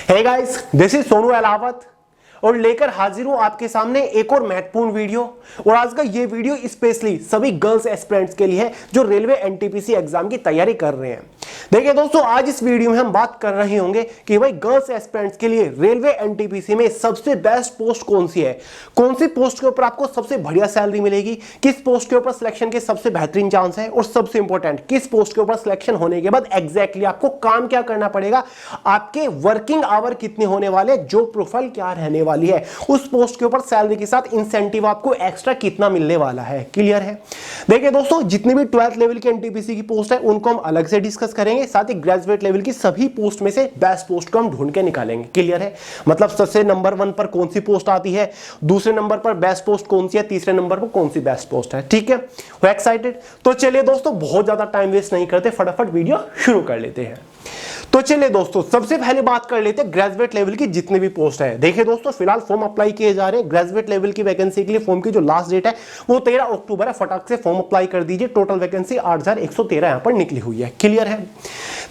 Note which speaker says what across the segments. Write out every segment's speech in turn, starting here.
Speaker 1: Hey guys, this is Sonu Alawat और लेकर हाजिर हूं आपके सामने एक और महत्वपूर्ण वीडियो। और आज का ये वीडियो स्पेशली सभी गर्ल्स एस्पिरेंट्स के लिए है जो रेलवे एनटीपीसी एग्जाम की तैयारी कर रहे हैं। देखिए दोस्तों, आज इस वीडियो में हम बात कर रहे होंगे कि भाई गर्ल्स एस्पिरेंट्स के लिए रेलवे एनटीपीसी में सबसे बेस्ट पोस्ट कौन सी है, कौन सी पोस्ट के ऊपर आपको सबसे बढ़िया सैलरी मिलेगी, किस पोस्ट के ऊपर सिलेक्शन के सबसे बेहतरीन चांस है और सबसे इंपॉर्टेंट किस पोस्ट के ऊपर सिलेक्शन होने के बाद एग्जैक्टली आपको काम क्या करना पड़ेगा, आपके वर्किंग आवर कितने होने वाले, जॉब प्रोफाइल क्या रहने वाली है, उस पोस्ट के ऊपर सैलरी के साथ इंसेंटिव आपको एक्स्ट्रा कितना मिलने वाला है। क्लियर है? देखिए दोस्तों, जितनी भी 12th लेवल की एनटीपीसी की पोस्ट है उनको हम अलग से डिस्कस करेंगे, साथ ही ग्रेजुएट लेवल की सभी पोस्ट में से बेस्ट पोस्ट को हम ढूंढ के निकालेंगे। क्लियर है? मतलब सबसे नंबर 1 पर कौन सी पोस्ट आती है, दूसरे नंबर पर बेस्ट पोस्ट कौन सी है, तीसरे नंबर पर कौन सी बेस्ट पोस्ट है। ठीक है, वो एक्साइटेड? तो चलिए दोस्तों, बहुत ज्यादा टाइम वेस्ट नहीं करते, फटाफट वीडियो शुरू कर लेते हैं। तो चलिए दोस्तों, सबसे पहले बात कर लेते हैं ग्रेजुएट लेवल की जितनी भी पोस्ट है। देखिए दोस्तों, फिलहाल फॉर्म अप्लाई किए जा रहे हैं ग्रेजुएट लेवल की वैकेंसी के लिए। फॉर्म की जो लास्ट डेट है वो 13 अक्टूबर है। फटाक से फॉर्म अप्लाई कर दीजिए। टोटल वैकेंसी 8113 यहां पर निकली हुई है। क्लियर है?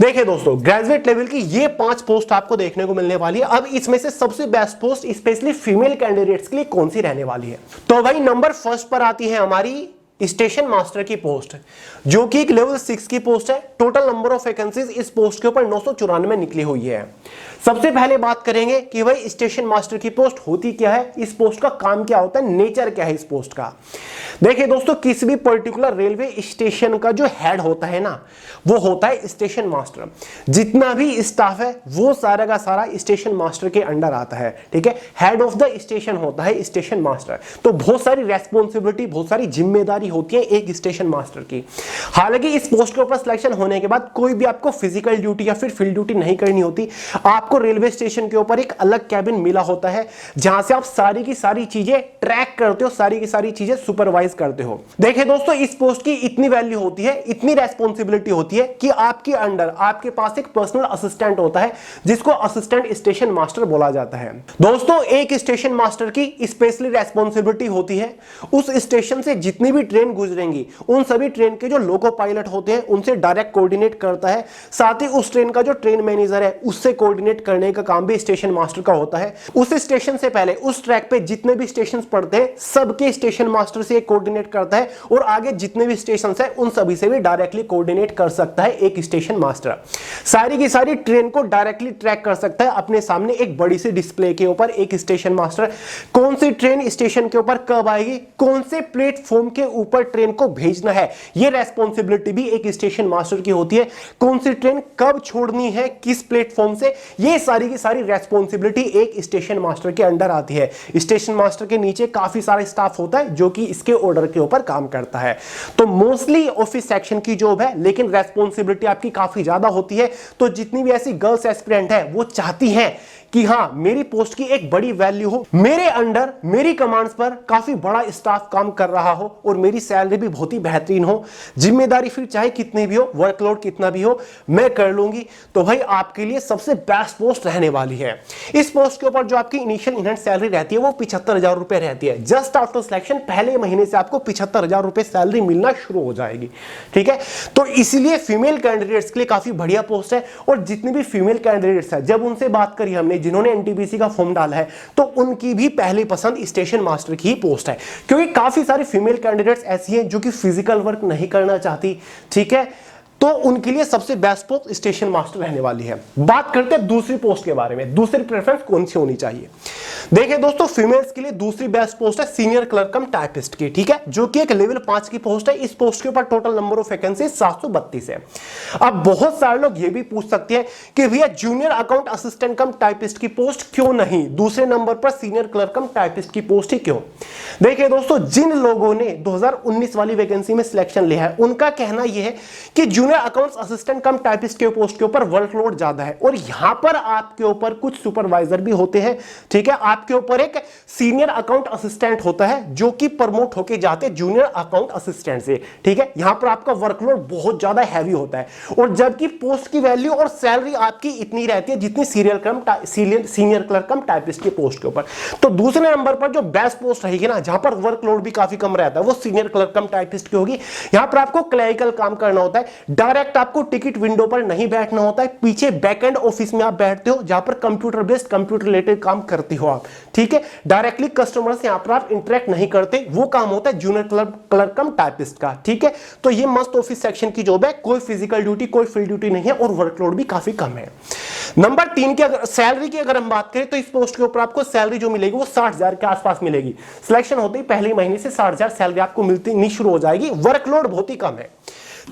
Speaker 1: देखिए दोस्तों, ग्रेजुएट लेवल की ये 5 पोस्ट आपको देखने को मिलने वाली है। अब इसमें से सबसे best post specially female candidates के लिए कौन सी रहने वाली है, तो भाई नंबर 1 पर आती है हमारी स्टेशन मास्टर की पोस्ट, जो कि एक लेवल 6 की पोस्ट है। टोटल नंबर ऑफ वैकेंसीज इस पोस्ट के ऊपर 994 निकली हुई है। सबसे पहले बात करेंगे कि भाई स्टेशन मास्टर की पोस्ट होती क्या है, इस पोस्ट का काम क्या होता है, नेचर क्या है इस पोस्ट का। देखिए दोस्तों, किसी भी पर्टिकुलर रेलवे स्टेशन का जो हेड होता है ना, वो होता है स्टेशन मास्टर। जितना भी स्टाफ है वो सारा का सारा स्टेशन मास्टर के अंडर आता है। ठीक है, हेड ऑफ द स्टेशन होता है स्टेशन मास्टर। तो बहुत सारी रेस्पॉन्सिबिलिटी, बहुत सारी जिम्मेदारी होती है एक स्टेशन मास्टर की। हालांकि इस पोस्ट के ऊपर सिलेक्शन होने के बाद कोई भी आपको फिजिकल ड्यूटी या फिर फील्ड ड्यूटी नहीं करनी होती। आपको रेलवे स्टेशन के ऊपर एक अलग कैबिन मिला होता है जहां से आप सारी की सारी चीजें ट्रैक करते हो, सारी की सारी चीजें सुपरवाइज करते हो। देखिए दोस्तों, इस पोस्ट की इतनी वैल्यू होती है, इतनी रेस्पॉन्सिबिलिटी होती है कि आपके अंडर आपके पास एक पर्सनल असिस्टेंट होता है जिसको असिस्टेंट स्टेशन मास्टर बोला जाता है। दोस्तों, एक स्टेशन मास्टर की स्पेशली रेस्पॉन्सिबिलिटी होती है उस स्टेशन से जितनी भी ट्रेन गुजरेंगी उन सभी ट्रेन के जो लोको पायलट होते हैं उनसे डायरेक्ट कोऑर्डिनेट करता है। साथ ही उस ट्रेन का जो ट्रेन मैनेजर है उससे कोऑर्डिनेट करने का काम भी स्टेशन मास्टर का होता है। उस स्टेशन से पहले उस ट्रैक पे जितने भी स्टेशन पड़ते हैं सबके स्टेशन मास्टर से कोऑर्डिनेट करता है और आगे जितने भी स्टेशन है उन सभी से भी डायरेक्टली कोऑर्डिनेट कर सकता है एक स्टेशन मास्टर। सारी की सारी ट्रेन को डायरेक्टली ट्रैक कर सकता है अपने सामने एक बड़ी सी डिस्प्ले के ऊपर एक स्टेशन मास्टर। कौन सी ट्रेन स्टेशन के ऊपर कब आएगी, कौन से प्लेटफॉर्म के ऊपर ट्रेन को भेजना है, यह रेस्पॉन्सिबिलिटी भी एक स्टेशन मास्टर की होती है। कौन सी ट्रेन कब छोड़नी है, किस प्लेटफॉर्म से, ये सारी की सारी रेस्पॉन्सिबिलिटी एक स्टेशन मास्टर के अंडर आती है। स्टेशन मास्टर के नीचे काफी सारा स्टाफ होता है जो कि इसके ऑर्डर के ऊपर काम करता है। तो मोस्टली ऑफिस सेक्शन की जॉब है, लेकिन रेस्पॉन्सिबिलिटी आपकी काफी ज्यादा होती है। तो जितनी भी ऐसी गर्ल्स एस्पिरेंट है वो चाहती हैं कि हां, मेरी पोस्ट की एक बड़ी वैल्यू हो, मेरे अंडर मेरी कमांड्स पर काफी बड़ा स्टाफ काम कर रहा हो और मेरी सैलरी भी बहुत ही बेहतरीन हो, जिम्मेदारी फिर चाहे कितनी भी हो, वर्कलोड कितना भी हो, मैं कर लूंगी। तो भाई आपके लिए सबसे बेस्ट पोस्ट रहने वाली है। इस पोस्ट के ऊपर जो आपकी इनिशियल इनहैंड सैलरी रहती है वो 75,000 रुपए रहती है। जस्ट आफ्टर सिलेक्शन पहले महीने से आपको 75,000 रुपए सैलरी मिलना शुरू हो जाएगी। ठीक है, तो इसीलिए फीमेल कैंडिडेट्स के लिए काफी बढ़िया पोस्ट है। और जितनी भी फीमेल कैंडिडेट्स है, जब उनसे बात करी हमने जिन्होंने एनटीपीसी का फॉर्म डाला है, तो उनकी भी पहली पसंद स्टेशन मास्टर की ही पोस्ट है, क्योंकि काफी सारी फीमेल कैंडिडेट्स ऐसी हैं जो कि फिजिकल वर्क नहीं करना चाहती। ठीक है, तो उनके लिए सबसे बेस्ट पोस्ट स्टेशन मास्टर रहने वाली है। बात करते हैं दूसरी पोस्ट के बारे में, दूसरी प्रेफरेंस कौन सी होनी चाहिए। देखिए दोस्तों, फीमेल्स के लिए दूसरी बेस्ट पोस्ट है सीनियर क्लर्क कम टाइपिस्ट की। ठीक है, जो कि एक लेवल 5 की पोस्ट है। इस पोस्ट के ऊपर टोटल नंबर ऑफ वैकेंसी 732 है। अब बहुत सारे लोग ये भी पूछ सकते हैं कि भैया junior account assistant cum typist की पोस्ट क्यों नहीं, दूसरे नंबर पर सीनियर क्लर्क कम टाइपिस्ट की पोस्ट ही क्यों। देखिए दोस्तों, जिन लोगों ने 2019 वाली वैकेंसी में सिलेक्शन लिया है उनका कहना यह है कि junior accounts assistant cum typist के पोस्ट के ऊपर वर्कलोड ज्यादा है और यहां पर आपके ऊपर कुछ सुपरवाइजर भी होते हैं। ठीक है, आपके ऊपर एक सीनियर अकाउंट असिस्टेंट होता है जो कि प्रमोट होके जाते हैं जूनियर अकाउंट असिस्टेंट से। ठीक है, यहां पर आपका वर्कलोड बहुत ज्यादा हैवी होता है और जबकि पोस्ट की वैल्यू और सैलरी आपकी इतनी रहती है जितनी सीनियर क्लर्क कम टाइपिस्ट की पोस्ट के ऊपर। तो दूसरे नंबर पर जो बेस्ट पोस्ट रहेगी ना, जहां पर वर्कलोड भी काफी कम रहता है, वो सीनियर क्लर्क कम टाइपिस्ट की होगी। यहां पर आपको क्लरिकल काम करना होता है, डायरेक्ट आपको टिकट विंडो पर नहीं बैठना होता है, पीछे बैकएंड ऑफिस में आप बैठते हो जहां पर कंप्यूटर बेस्ड कंप्यूटर रिलेटेड काम करते हो आप, ठीक है। डायरेक्टली कस्टमर से यहां पर आप इंटरेक्ट नहीं करते, वो काम होता है जूनियर क्लर्क कम टाइपिस्ट का, ठीक है। तो ये मस्त ऑफिस सेक्शन की जॉब है, कोई फिजिकल ड्यूटी कोई फील्ड ड्यूटी नहीं है और वर्कलोड भी काफी कम है। नंबर 3 की अगर सैलरी की अगर हम बात करें तो इस पोस्ट के ऊपर आपको सैलरी जो मिलेगी वो 60,000 के आसपास मिलेगी। सिलेक्शन होते ही पहले महीने से 60,000 सैलरी आपको मिलनी शुरू हो जाएगी, वर्कलोड बहुत ही कम है।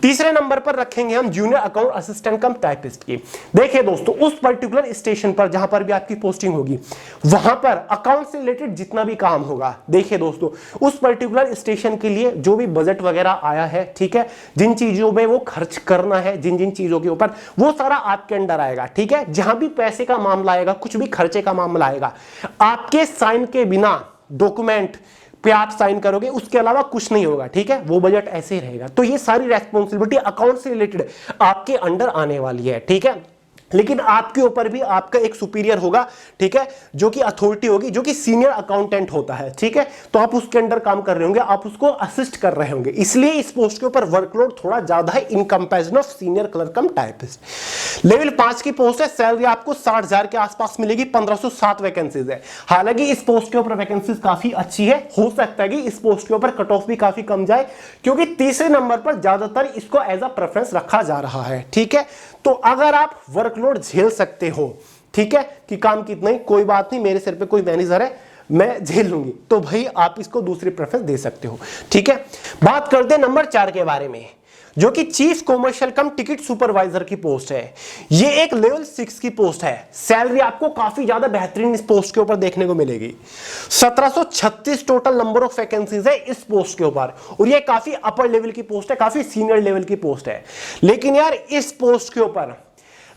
Speaker 1: तीसरे नंबर पर रखेंगे हम junior account assistant cum typist की। देखिए दोस्तों, उस पर्टिकुलर स्टेशन पर जहां पर भी आपकी पोस्टिंग होगी वहां पर अकाउंट से रिलेटेड जितना भी काम होगा, देखिए दोस्तों उस पर्टिकुलर स्टेशन के लिए जो भी बजट वगैरह आया है, ठीक है, जिन चीजों में वो खर्च करना है, जिन जिन चीजों के ऊपर, वो सारा आपके अंडर आएगा, ठीक है। जहां भी पैसे का मामला आएगा, कुछ भी खर्चे का मामला आएगा, आपके साइन के बिना डॉक्यूमेंट पे आप साइन करोगे, उसके अलावा कुछ नहीं होगा, ठीक है। वो बजट ऐसे ही रहेगा। तो ये सारी रेस्पॉन्सिबिलिटी अकाउंट से रिलेटेड आपके अंडर आने वाली है, ठीक है। लेकिन आपके ऊपर भी आपका एक सुपीरियर होगा, ठीक है, जो कि अथॉरिटी होगी, जो कि सीनियर अकाउंटेंट होता है, ठीक है। तो आप उसके अंडर काम कर रहे होंगे, आप उसको असिस्ट कर रहे होंगे, इसलिए इस पोस्ट के ऊपर वर्कलोड थोड़ा ज्यादा है in comparison of senior clerk cum typist. Level 5 की पोस्ट है, सैलरी आपको 60,000 के आसपास मिलेगी, 1507 वैकेंसीज है। हालांकि इस पोस्ट के ऊपर वैकेंसीज काफी अच्छी है, हो सकता है कि इस पोस्ट के ऊपर कट ऑफ भी काफी कम जाए, क्योंकि तीसरे नंबर पर ज्यादातर इसको एज अ प्रेफरेंस रखा जा रहा है, ठीक है। तो अगर आप वर्कलोड झेल सकते हो, ठीक है, कि काम कितना ही कोई बात नहीं, मेरे सिर पे कोई मैनेजर है, मैं झेल लूंगी, तो भाई आप इसको दूसरी प्रेफरेंस दे सकते हो, ठीक है। बात करते हैं नंबर 4 के बारे में, जो कि chief commercial cum ticket supervisor की पोस्ट है। ये एक लेवल 6 की पोस्ट है। सैलरी आपको काफी ज्यादा बेहतरीन इस पोस्ट के ऊपर देखने को मिलेगी। 1736 टोटल नंबर ऑफ वैकेंसीज है इस पोस्ट के ऊपर, और ये काफी अपर लेवल की पोस्ट है, काफी सीनियर लेवल की पोस्ट है। लेकिन यार इस पोस्ट के ऊपर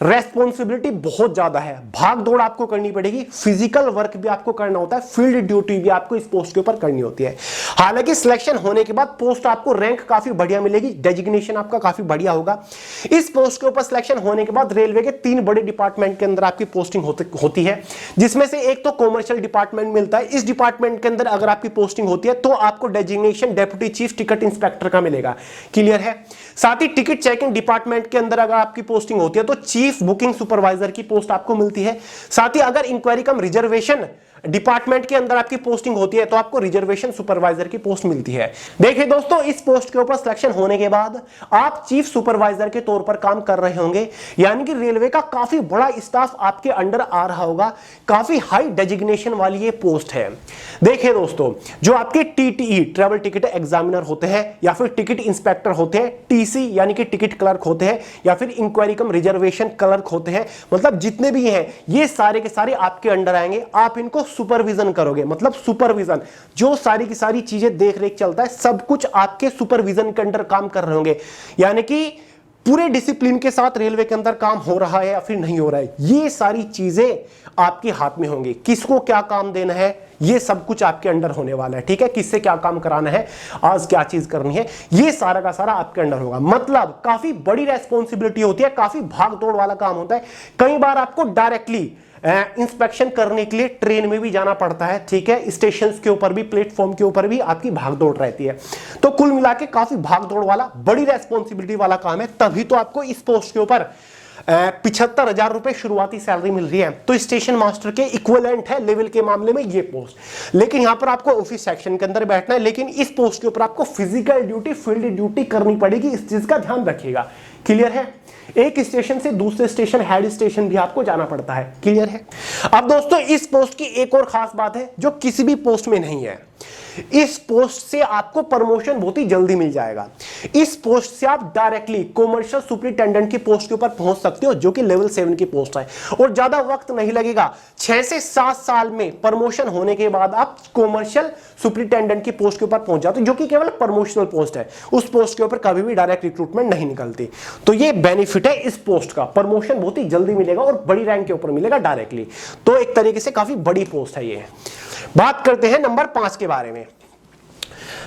Speaker 1: रेस्पॉन्सिबिलिटी बहुत ज्यादा है, भाग दौड़ आपको करनी पड़ेगी, फिजिकल वर्क भी आपको करना होता है, फील्ड ड्यूटी भी आपको इस पोस्ट के ऊपर करनी होती है। हालांकि सिलेक्शन होने के बाद पोस्ट आपको रैंक काफी बढ़िया मिलेगी, डेजिग्नेशन आपका काफी बढ़िया होगा। इस पोस्ट के ऊपर सिलेक्शन होने के बाद रेलवे के 3 बड़े डिपार्टमेंट के अंदर आपकी पोस्टिंग होती है, जिसमें से एक तो कॉमर्शियल डिपार्टमेंट मिलता है। इस डिपार्टमेंट के अंदर अगर आपकी पोस्टिंग होती है तो आपको designation deputy chief ticket inspector का मिलेगा, क्लियर है। साथ ही टिकट चेकिंग डिपार्टमेंट के अंदर अगर आपकी पोस्टिंग होती है तो चीफ बुकिंग सुपरवाइजर की पोस्ट आपको मिलती है। साथ ही अगर इंक्वायरी कम रिजर्वेशन डिपार्टमेंट के अंदर आपकी पोस्टिंग होती है तो आपको रिजर्वेशन सुपरवाइजर की पोस्ट मिलती है। देखिए दोस्तों, इस पोस्ट के ऊपर सिलेक्शन होने के बाद आप चीफ सुपरवाइजर के तौर पर काम कर रहे होंगे, यानी कि रेलवे का काफी बड़ा स्टाफ आपके अंडर आ रहा होगा, काफी हाई डेजिग्नेशन वाली ये पोस्ट है। देखिए दोस्तों, जो आपके टीटीई ट्रैवल टिकट एग्जामिनर होते हैं, या फिर टिकट इंस्पेक्टर होते हैं, टीसी यानी कि टिकट क्लर्क होते हैं, या फिर इंक्वायरी कम रिजर्वेशन क्लर्क होते हैं, मतलब जितने भी हैं ये सारे के सारे आपके अंडर आएंगे। आप इनको सुपरविजन करोगे, मतलब सुपरविजन, जो सारी की सारी चीजें देख रेख चलता है, सब कुछ आपके सुपरविजन के अंडर काम कर रहे होंगे, यानी कि पूरे डिसिप्लिन के साथ रेलवे के अंदर काम हो रहा है या फिर नहीं हो रहा है, ये सारी चीजें आपके हाथ में होंगी। किसको क्या काम देना है ये सब कुछ आपके अंडर होने वाला है, ठीक है। किससे क्या काम कराना है, आज क्या चीज करनी है, ये सारा का सारा आपके अंडर होगा। मतलब काफी बड़ी रेस्पॉन्सिबिलिटी होती है, काफी भाग दौड़ वाला काम होता है। कई बार आपको डायरेक्टली इंस्पेक्शन करने के लिए ट्रेन में भी जाना पड़ता है, ठीक है। स्टेशन के ऊपर भी, प्लेटफॉर्म के ऊपर भी आपकी भागदौड़ रहती है। तो कुल मिला के काफी भागदौड़ वाला, बड़ी रेस्पॉन्सिबिलिटी वाला काम है, तभी तो आपको इस पोस्ट के ऊपर 75,000 रुपए शुरुआती सैलरी मिल रही है। तो स्टेशन मास्टर के इक्विवेलेंट है लेवल के मामले में ये पोस्ट। लेकिन यहां पर आपको ऑफिस सेक्शन के अंदर बैठना है, लेकिन इस पोस्ट के ऊपर आपको फिजिकल ड्यूटी, फील्ड ड्यूटी करनी पड़ेगी, इस चीज का ध्यान रखिएगा, क्लियर है। एक स्टेशन से दूसरे स्टेशन, हेड स्टेशन भी आपको जाना पड़ता है, क्लियर है। अब दोस्तों, इस पोस्ट की एक और खास बात है जो किसी भी पोस्ट में नहीं है। इस पोस्ट से आपको प्रमोशन बहुत ही जल्दी मिल जाएगा। इस पोस्ट से आप डायरेक्टली कॉमर्शियल सुपरिटेंडेंट की पोस्ट के ऊपर पहुंच सकते हो, जो कि लेवल 7 की पोस्ट है, और ज्यादा वक्त नहीं लगेगा। 6 से 7 साल में प्रमोशन होने के बाद आप कॉमर्शियल सुपरिटेंडेंट की पोस्ट के ऊपर पहुंच जाते हो, जो कि केवल प्रमोशनल पोस्ट है। उस पोस्ट के ऊपर कभी भी डायरेक्ट रिक्रूटमेंट नहीं निकलती। तो ये बेनिफिट है इस पोस्ट का, प्रमोशन बहुत ही जल्दी मिलेगा और बड़ी रैंक के ऊपर मिलेगा डायरेक्टली। तो एक तरीके से काफी बड़ी पोस्ट है ये। बात करते हैं नंबर 5 के बारे में।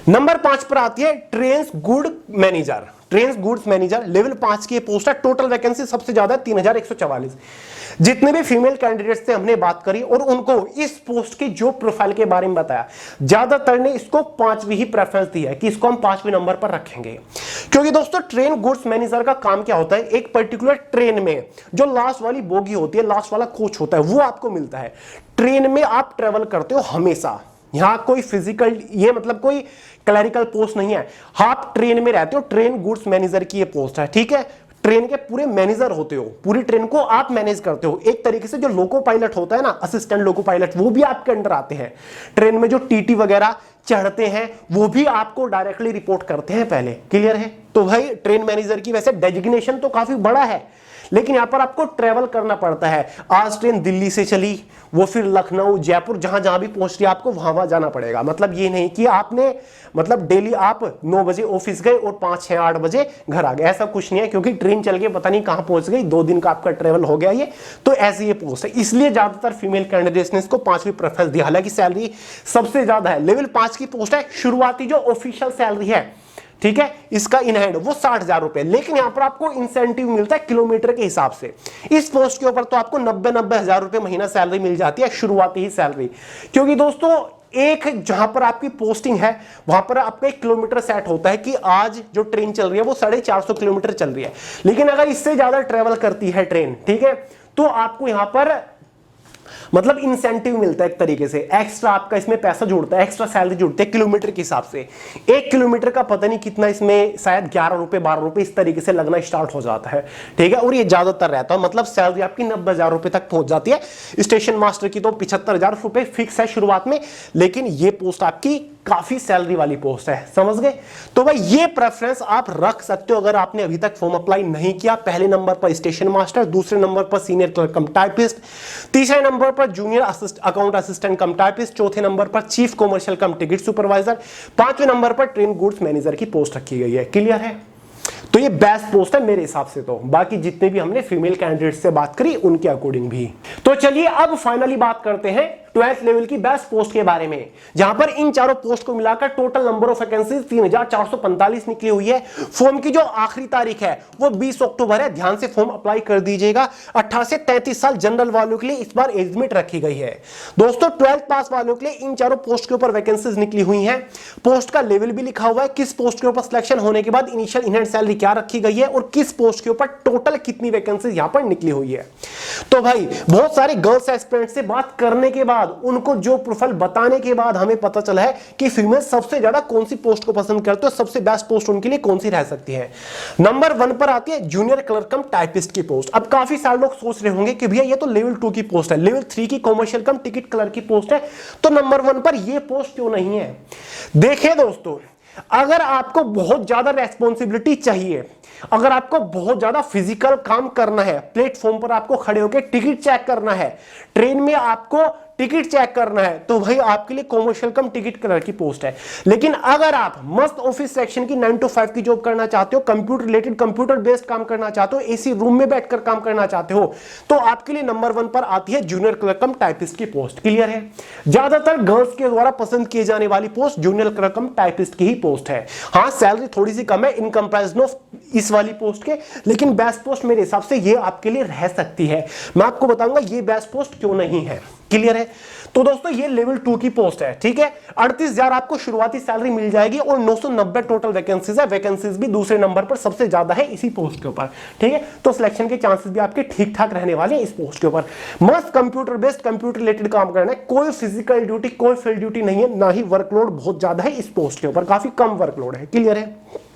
Speaker 1: नंबर 5 पर आती है trains good manager. Train goods manager level 5 की पोस्ट है। टोटल वैकेंसी सबसे ज्यादा 3144। जितने भी फीमेल कैंडिडेट्स से हमने बात करी और उनको इस पोस्ट की जो प्रोफाइल के बारे में बताया, ज्यादातर ने इसको 5वीं ही प्रेफरेंस दी है कि इसको हम 5वें नंबर पर रखेंगे। क्योंकि दोस्तों ट्रेन गुड्स मैनेजर का काम क्या होता है, एक पर्टिकुलर ट्रेन में जो लास्ट वाली बोगी होती है, लास्ट वाला कोच होता है, वो आपको मिलता है। ट्रेन में आप ट्रेवल करते हो हमेशा, यहां कोई फिजिकल, ये मतलब कोई क्लरिकल पोस्ट नहीं है, आप ट्रेन में रहते हो। ट्रेन गुड्स मैनेजर की ये पोस्ट है, ठीक है। ट्रेन के पूरे मैनेजर होते हो, पूरी ट्रेन को आप मैनेज करते हो। एक तरीके से जो लोको पायलट होता है ना, असिस्टेंट लोको पायलट, वो भी आपके अंडर आते हैं। ट्रेन में जो टीटी वगैरह चढ़ते हैं वो भी आपको डायरेक्टली रिपोर्ट करते हैं पहले। क्लियर है? तो भाई ट्रेन मैनेजर की वैसे डेजिग्नेशन तो काफी बड़ा है, लेकिन यहां पर आपको ट्रेवल करना पड़ता है। आज ट्रेन दिल्ली से चली, वो फिर लखनऊ, जयपुर, जहां जहां भी पहुंच रही है आपको वहां जाना पड़ेगा। मतलब ये नहीं कि आपने मतलब डेली आप 9 बजे ऑफिस गए और 5, 6, 8 बजे घर आ गए, ऐसा कुछ नहीं है। क्योंकि ट्रेन चल के पता नहीं कहां पहुंच गई, 2 दिन का आपका ट्रेवल हो गया ये, तो ऐसी ये पोस्ट है। इसलिए ज्यादातर फीमेल कैंडिडेट्स ने इसको 5वीं प्रेफरेंस दिया। हालांकि सैलरी सबसे ज्यादा है, लेवल 5 की पोस्ट है। शुरुआती जो ऑफिशियल सैलरी है, ठीक है, इसका इन हैंड वो 60,000 रुपए, लेकिन यहां पर आपको इंसेंटिव मिलता है किलोमीटर के हिसाब से। इस पोस्ट के ऊपर तो आपको 90 हजार रुपए महीना सैलरी मिल जाती है, शुरुआती ही सैलरी। क्योंकि दोस्तों एक जहां पर आपकी पोस्टिंग है वहां पर आपका एक किलोमीटर सेट होता है कि आज जो ट्रेन चल रही है वो 450 किलोमीटर चल रही है। लेकिन अगर इससे ज्यादा ट्रेवल करती है ट्रेन, ठीक है, तो आपको यहां पर मतलब इंसेंटिव मिलता है एक तरीके से, एक्स्ट्रा आपका इसमें पैसा जुड़ता है, एक्स्ट्रा सैलरी जुड़ती है किलोमीटर के हिसाब से। 1 किलोमीटर का पता नहीं कितना, इसमें शायद 11 रुपए 12 रुपए इस तरीके से लगना स्टार्ट हो जाता है, ठीक है। और ये ज्यादातर रहता है, मतलब सैलरी आपकी 90,000 रुपए तक पहुंच जाती है। स्टेशन मास्टर की तो 75,000 रुपए फिक्स है शुरुआत में, लेकिन ये पोस्ट आपकी काफी सैलरी वाली पोस्ट है, समझ गए। तो भाई ये प्रेफरेंस आप रख सकते हो अगर आपने अभी तक फॉर्म अप्लाई नहीं किया। पहले नंबर पर स्टेशन मास्टर, दूसरे नंबर पर सीनियर क्लर्क कम टाइपिस्ट, तीसरे नंबर पर junior account assistant cum typist, चौथे नंबर पर chief commercial cum ticket supervisor, 5वें नंबर पर ट्रेन गुड्स मैनेजर की पोस्ट रखी गई है। क्लियर है? तो ये बेस्ट पोस्ट है मेरे हिसाब से। तो बाकी जितने भी हमने फीमेल कैंडिडेट से बात करी उनके अकॉर्डिंग भी। तो चलिए अब फाइनली बात करते हैं 12th लेवल की बेस्ट पोस्ट के बारे में, जहां पर इन चारों पोस्ट को मिलाकर टोटल नंबर ऑफ वैकेंसीज 3445 निकली हुई है। फॉर्म की जो आखिरी तारीख है वो 20 अक्टूबर है, ध्यान से फॉर्म अप्लाई कर दीजिएगा। 18 से 33 साल जनरल वालों के लिए इस बार एज लिमिट रखी गई है। दोस्तों 12th पास वालों के लिए इन चारों पोस्ट के ऊपर वैकेंसीज निकली हुई है। पोस्ट का लेवल भी लिखा हुआ है, किस पोस्ट के ऊपर सिलेक्शन होने के बाद इनिशियल इन हैंड सैलरी क्या रखी गई है और किस पोस्ट के ऊपर टोटल कितनी वैकेंसीज यहां पर निकली हुई है। तो भाई बहुत सारे गर्ल्स एस्पिरेंट से बात करने के बाद, उनको जो प्रोफाइल बताने के बाद हमें पता चला है कि फीमेल सबसे ज्यादा कौन सी पोस्ट को पसंद करते हो, सबसे बेस्ट पोस्ट उनके लिए कौन सी रह सकती है। नंबर 1 पर आती है जूनियर क्लर्क कम टाइपिस्ट की पोस्ट। अब काफी सारे लोग सोच रहे होंगे कि भैया ये तो लेवल 2 की पोस्ट है, लेवल 3 की कॉमर्शियल कम टिकट क्लर्क की पोस्ट है, तो नंबर 1 पर यह पोस्ट क्यों नहीं है। देखिए दोस्तों, अगर आपको बहुत ज्यादा रेस्पॉन्सिबिलिटी चाहिए, अगर आपको बहुत ज्यादा फिजिकल काम करना है, प्लेटफॉर्म पर आपको खड़े होकर टिकट चेक करना है, ट्रेन में आपको टिकट चेक करना है, तो भाई आपके लिए कॉमर्शियल कम टिकट क्लर्क की पोस्ट है। लेकिन अगर आप मस्त ऑफिस सेक्शन की 9 to 5 की जॉब करना चाहते हो, कंप्यूटर रिलेटेड कंप्यूटर बेस्ड काम करना चाहते हो, एसी रूम में बैठकर काम करना चाहते हो, तो आपके लिए नंबर 1 पर आती है जूनियर क्लर्क कम टाइपिस्ट की पोस्ट। क्लियर है? ज्यादातर गर्ल्स के द्वारा पसंद किए जाने वाली post junior clerk cum typist की ही पोस्ट है। हाँ, सैलरी थोड़ी सी कम है इन कंपैरिजन ऑफ इस वाली पोस्ट के, लेकिन बेस्ट पोस्ट मेरे हिसाब से ये आपके लिए रह सकती है। मैं आपको बताऊंगा ये बेस्ट पोस्ट क्यों नहीं है। क्लियर है? तो दोस्तों ये लेवल 2 की पोस्ट है, ठीक है। 38,000 आपको शुरुआती सैलरी मिल जाएगी और 990 टोटल वैकेंसीज है। वैकेंसीज भी दूसरे नंबर पर सबसे ज्यादा है इसी पोस्ट के ऊपर, ठीक है। तो सिलेक्शन के चांसेस भी आपके ठीक ठाक रहने वाले हैं इस पोस्ट के ऊपर। मस्त कंप्यूटर बेस्ड कंप्यूटर रिलेटेड काम करना है, कोई फिजिकल ड्यूटी, कोई फील्ड ड्यूटी नहीं है, ना ही वर्कलोड बहुत ज्यादा है इस पोस्ट के ऊपर, काफी कम वर्कलोड है। क्लियर है?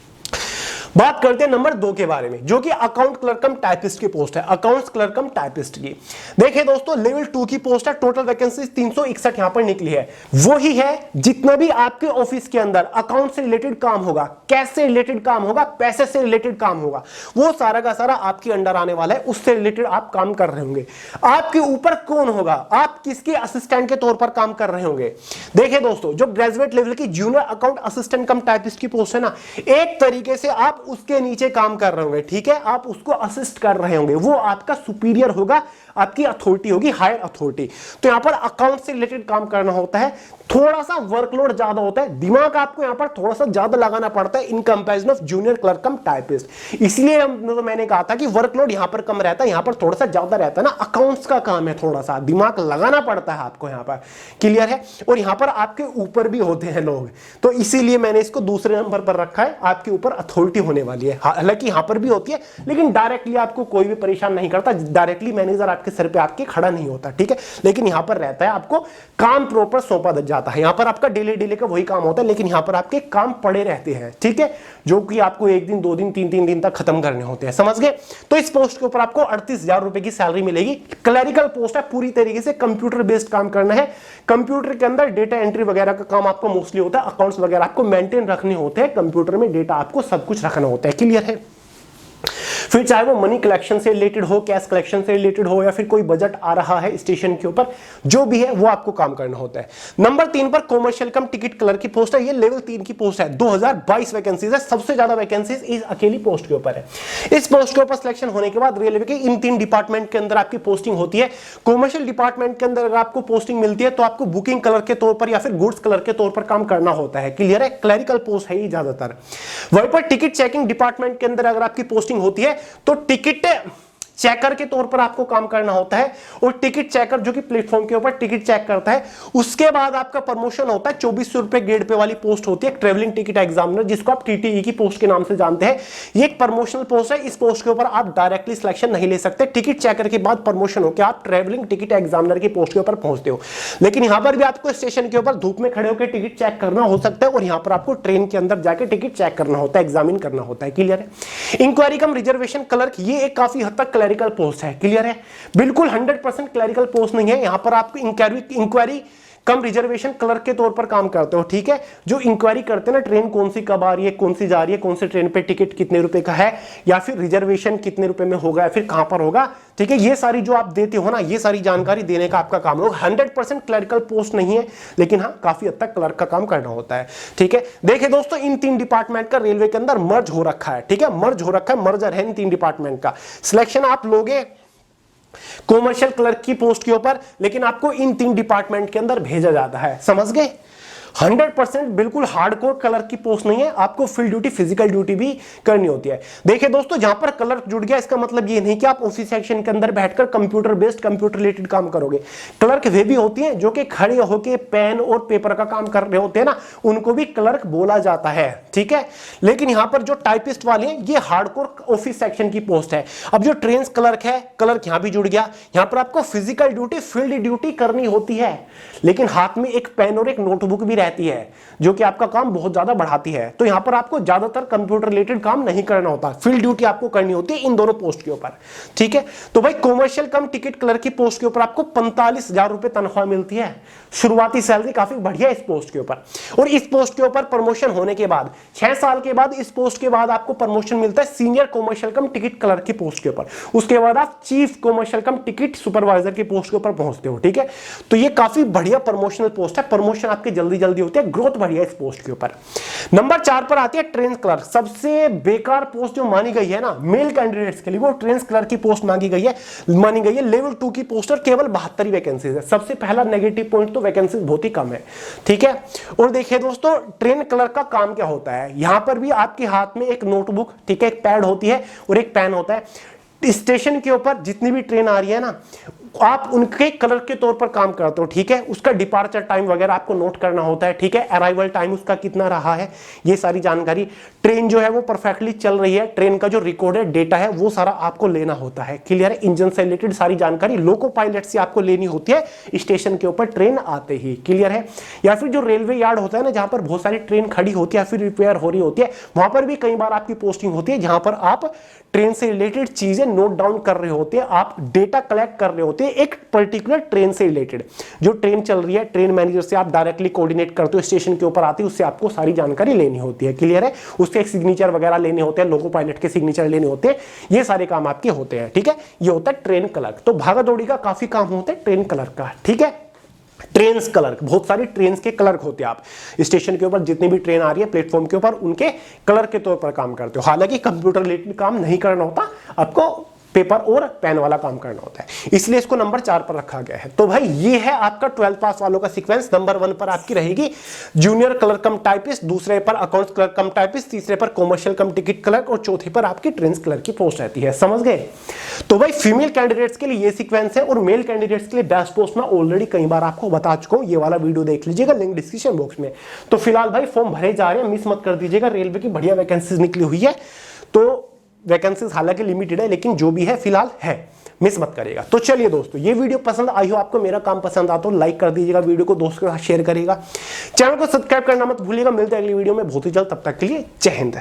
Speaker 1: बात करते हैं नंबर 2 के बारे में, जो कि अकाउंट क्लर्क कम टाइपिस्ट की पोस्ट है। अकाउंट्स क्लर्क कम टाइपिस्ट की देखिए दोस्तों, लेवल 2 की पोस्ट है। टोटल वैकेंसी 361 यहां पर निकली है। वो ही है जितना भी आपके ऑफिस के अंदर अकाउंट से रिलेटेड काम होगा, कैश से रिलेटेड काम होगा, पैसे से रिलेटेड काम होगा, वो सारा का सारा आपके अंडर आने वाला है। उससे रिलेटेड आप काम कर रहे होंगे। आपके ऊपर कौन होगा, आप किसके असिस्टेंट के तौर पर काम कर रहे होंगे। देखिए दोस्तों, जो ग्रेजुएट लेवल की junior account assistant cum typist की पोस्ट है ना, एक तरीके से आप उसके नीचे काम कर रहे होंगे, ठीक है। आप उसको असिस्ट कर रहे होंगे, वो आपका सुपीरियर होगा आपकी अथॉरिटी होगी, हायर अथॉरिटी। तो यहां पर अकाउंट से रिलेटेड काम करना होता है, थोड़ा सा वर्कलोड ज्यादा होता है, दिमाग आपको यहां पर थोड़ा सा ज्यादा लगाना पड़ता है in comparison of junior clerk cum typist. इसलिए तो मैंने कहा था कि वर्कलोड यहां पर कम रहता है, यहां पर थोड़ा सा ज्यादा रहता है ना, अकाउंट्स का काम है, थोड़ा सा दिमाग लगाना पड़ता है आपको यहां पर, क्लियर है। और यहां पर आपके ऊपर भी होते हैं लोग, तो इसीलिए मैंने इसको दूसरे नंबर पर रखा है, आपके ऊपर अथॉरिटी होने वाली है। हालांकि यहां पर भी होती है, लेकिन डायरेक्टली आपको कोई भी परेशान नहीं करता, डायरेक्टली मैनेजर आपके सर पे आपके खड़ा नहीं होता, ठीक है। लेकिन यहां पर रहता है, आपको काम प्रॉपर सौंपा जाता है, यहां पर आपका डेली का वही काम होता है, लेकिन यहां पर आपके काम पड़े रहते हैं, ठीक है, जो कि आपको 1 दिन 2 दिन 3 दिन तक खत्म करने होते हैं, समझ गए। तो इस पोस्ट के ऊपर आपको 38,000 रुपए की सैलरी मिलेगी। क्लरिकल पोस्ट है, पूरी तरीके से कंप्यूटर बेस्ड काम करना है, कंप्यूटर के अंदर डेटा एंट्री वगैरह का काम आपको मोस्टली होता है, अकाउंट्स वगैरह आपको मेंटेन रखने होते हैं, कंप्यूटर में डेटा आपको सब कुछ रखना होता है, क्लियर है। फिर चाहे वो मनी कलेक्शन से रिलेटेड हो, कैश कलेक्शन से रिलेटेड हो, या फिर कोई बजट आ रहा है स्टेशन के ऊपर, जो भी है वो आपको काम करना होता है। नंबर 3 पर कॉमर्शियल कम टिकट क्लर्क की पोस्ट है, ये लेवल 3 की पोस्ट है, 2022 वैकेंसीज है, सबसे ज्यादा वैकेंसीज इस अकेली पोस्ट के ऊपर है। इस पोस्ट के ऊपर सिलेक्शन होने के बाद रेलवे के इन 3 डिपार्टमेंट के अंदर आपकी पोस्टिंग होती है। कॉमर्शियल डिपार्टमेंट के अंदर अगर आपको पोस्टिंग मिलती है तो आपको बुकिंग क्लर्क के तौर पर या फिर गुड्स क्लर्क के तौर पर काम करना होता है, क्लियर है, क्लरिकल पोस्ट है ये ज्यादातर। वहीं पर टिकट चेकिंग डिपार्टमेंट के अंदर अगर आपकी पोस्टिंग होती है तो टिकट चेकर के तौर पर आपको काम करना होता है, और टिकट चेकर जो कि प्लेटफॉर्म के ऊपर टिकट चेक करता है, उसके बाद आपका प्रमोशन होता है। 2400 रुपए ग्रेड पे वाली पोस्ट होती है, ट्रेवलिंग टिकट एग्जामिनर, जिसको आप टीटीई की पोस्ट के नाम से जानते हैं। ये एक प्रमोशनल पोस्ट है, इस पोस्ट के ऊपर आप डायरेक्टली सिलेक्शन नहीं ले सकते, टिकट चेकर के बाद प्रमोशन होकर आप ट्रेवलिंग टिकट एग्जामिनर की पोस्ट के ऊपर पहुंचते हो। लेकिन यहां पर भी आपको स्टेशन के ऊपर धूप में खड़े होकर टिकट चेक करना हो सकता है, और यहां पर आपको ट्रेन के अंदर जाकर टिकट चेक करना होता है, एग्जामिन करना होता है, क्लियर है। इंक्वायरी कम रिजर्वेशन क्लर्क, ये एक काफी हद तक क्लरिकल पोस्ट है, क्लियर है, बिल्कुल 100% क्लरिकल पोस्ट नहीं है। यहां पर आपको इंक्वायरी कम रिजर्वेशन क्लर्क के तौर पर काम करते हो, ठीक है, जो इंक्वायरी करते हैं ना, ट्रेन कौन सी कब आ रही है, कौन सी जा रही है, कौन सी ट्रेन पे टिकट कितने रुपए का है, या फिर रिजर्वेशन कितने रुपए में होगा, या फिर कहां पर होगा, ठीक है, ये सारी जो आप देते हो ना, ये सारी जानकारी देने का आपका काम है। 100% क्लरिकल पोस्ट नहीं है, लेकिन हाँ काफी हद तक क्लर्क का काम करना होता है, ठीक है। देखिए दोस्तों, इन 3 डिपार्टमेंट का रेलवे के अंदर मर्ज हो रखा है, ठीक है, मर्ज हो रखा है, मर्जर है इन 3 डिपार्टमेंट का। सिलेक्शन आप लोगे कॉमर्शियल क्लर्क की पोस्ट के ऊपर, लेकिन आपको इन 3 डिपार्टमेंट के अंदर भेजा जाता है, समझ गए। 100% बिल्कुल हार्डकोर क्लर्क की पोस्ट नहीं है, आपको फील्ड ड्यूटी फिजिकल ड्यूटी भी करनी होती है। देखिए दोस्तों, जहां पर क्लर्क जुड़ गया, इसका मतलब ये नहीं कि आप ऑफिस सेक्शन के अंदर बैठकर कंप्यूटर बेस्ड कंप्यूटर रिलेटेड काम करोगे। क्लर्क वे भी होती हैं जो कि खड़े होकर पेन और पेपर का काम कर रहे होते हैं ना, उनको भी क्लर्क बोला जाता है, ठीक है। लेकिन यहां पर जो टाइपिस्ट वाले हैं, ये हार्डकोर ऑफिस सेक्शन की पोस्ट है। अब जो ट्रेन क्लर्क है, क्लर्क यहां भी जुड़ गया, यहां पर आपको फिजिकल ड्यूटी फील्ड ड्यूटी करनी होती है, लेकिन हाथ में एक पेन और एक नोटबुक भी रहती है, जो कि आपका काम बहुत ज्यादा बढ़ाती है। तो यहां पर आपको ज्यादातर कंप्यूटर रिलेटेड काम नहीं करना होता, फील्ड ड्यूटी आपको करनी होती है इन दोनों पोस्ट के ऊपर, ठीक है। तो भाई कॉमर्शियल कम टिकट क्लर्क की पोस्ट के ऊपर आपको 45,000 रुपए तनख्वाह मिलती है, शुरुआती सैलरी काफी बढ़िया है इस पोस्ट के ऊपर। और इस पोस्ट के ऊपर प्रमोशन होने के बाद 6 साल के बाद इस पोस्ट के बाद आपको प्रमोशन मिलता है senior commercial cum ticket clerk की पोस्ट के ऊपर, उसके बाद आप chief commercial cum ticket supervisor की पोस्ट के ऊपर पहुंचते हो, ठीक है। तो ये काफी बढ़िया प्रमोशनल पोस्ट है, प्रमोशन आपके जल्दी जल्दी होते हैं, ग्रोथ बढ़िया इस पोस्ट के ऊपर। नंबर 4 पर आती है ट्रेन क्लर्क। सबसे बेकार पोस्ट जो मानी गई है ना मेल कैंडिडेट्स के लिए, वो ट्रेन क्लर्क की पोस्ट मानी गई है लेवल 2 की पोस्ट, और केवल 72 वैकेंसीज है। सबसे पहला नेगेटिव पॉइंट तो वैकेंसीज बहुत ही कम है, ठीक है। और देखिए दोस्तों, ट्रेन क्लर्क का काम क्या होता है, यहां पर भी आपके हाथ में एक नोटबुक, ठीक है, एक पैड होती है और एक पेन होता है। स्टेशन के ऊपर जितनी भी ट्रेन आ रही है ना, आप उनके क्लर्क के तौर पर काम करते हो, ठीक है। उसका डिपार्चर टाइम वगैरह आपको नोट करना होता है, ठीक है, अराइवल टाइम उसका कितना रहा है, ये सारी जानकारी, ट्रेन जो है वो परफेक्टली चल रही है, ट्रेन का जो रिकॉर्डेड डेटा है वो सारा आपको लेना होता है, क्लियर है। इंजन से रिलेटेड सारी जानकारी लोको पायलट से आपको लेनी होती है स्टेशन के ऊपर ट्रेन आते ही, क्लियर है। या फिर जो रेलवे यार्ड होता है ना, जहां पर बहुत सारी ट्रेन खड़ी होती है या फिर रिपेयर हो रही होती है, वहां पर भी कई बार आपकी पोस्टिंग होती है, जहां पर आप ट्रेन से रिलेटेड चीजें नोट डाउन कर रहे होते हैं, आप डेटा कलेक्ट कर रहे होते हैं एक पर्टिकुलर ट्रेन से रिलेटेड। जो ट्रेन चल रही है, ट्रेन मैनेजर से आप डायरेक्टली कोऑर्डिनेट करते हो, स्टेशन के ऊपर आती है, उससे आपको सारी जानकारी लेनी होती है, क्लियर है। उसके सिग्नेचर वगैरह लेने होते हैं, लोको पायलट के सिग्नेचर लेने होते हैं, ये सारे काम आपके होते हैं, ठीक है। ये होता है ट्रेन क्लर्क। तो भागा दौड़ी का काफी काम होता है ट्रेन क्लर्क का, ठीक है। ट्रेन क्लर्क, बहुत सारी ट्रेन के क्लर्क होते हैं, आप स्टेशन के ऊपर जितनी भी ट्रेन आ रही है प्लेटफॉर्म के ऊपर, उनके क्लर्क के तौर पर काम करते हो। हालांकि कंप्यूटर रिलेटेड काम नहीं करना होता, आपको पेपर और पेन वाला काम करना होता है, इसलिए इसको नंबर 4 पर रखा गया है। तो भाई ये है आपका 12th पास वालों का सीक्वेंस। नंबर 1 पर आपकी रहेगी जूनियर क्लर्क कम टाइपिस्ट, दूसरे पर अकाउंट्स क्लर्क कम टाइपिस्ट, तीसरे पर कॉमर्शियल कम टिकट क्लर्क और चौथे पर आपकी ट्रेंस क्लर्क की पोस्ट रहती है। समझ गए? तो भाई फीमेल कैंडिडेट्स के लिए ये सीक्वेंस है और मेल कैंडिडेट्स के लिए बेस्ट पोस्ट में ऑलरेडी कई बार आपको बता चुका हूं, ये वाला वीडियो देख लीजिएगा, लिंक डिस्क्रिप्शन बॉक्स में। तो फिलहाल भाई फॉर्म भरे जा रहे हैं, मिस मत कर दीजिएगा। रेलवे की बढ़िया वैकेंसीज निकली हुई है, तो वैकेंसीज हालांकि लिमिटेड है लेकिन जो भी है फिलहाल है, मिस मत करेगा। तो चलिए दोस्तों, ये वीडियो पसंद आई हो आपको, मेरा काम पसंद आता हो, लाइक कर दीजिएगा, वीडियो को दोस्तों के साथ शेयर करेगा, चैनल को सब्सक्राइब करना मत भूलिएगा। मिलते हैं अगली वीडियो में बहुत ही जल्द, तब तक के लिए जय हिंद।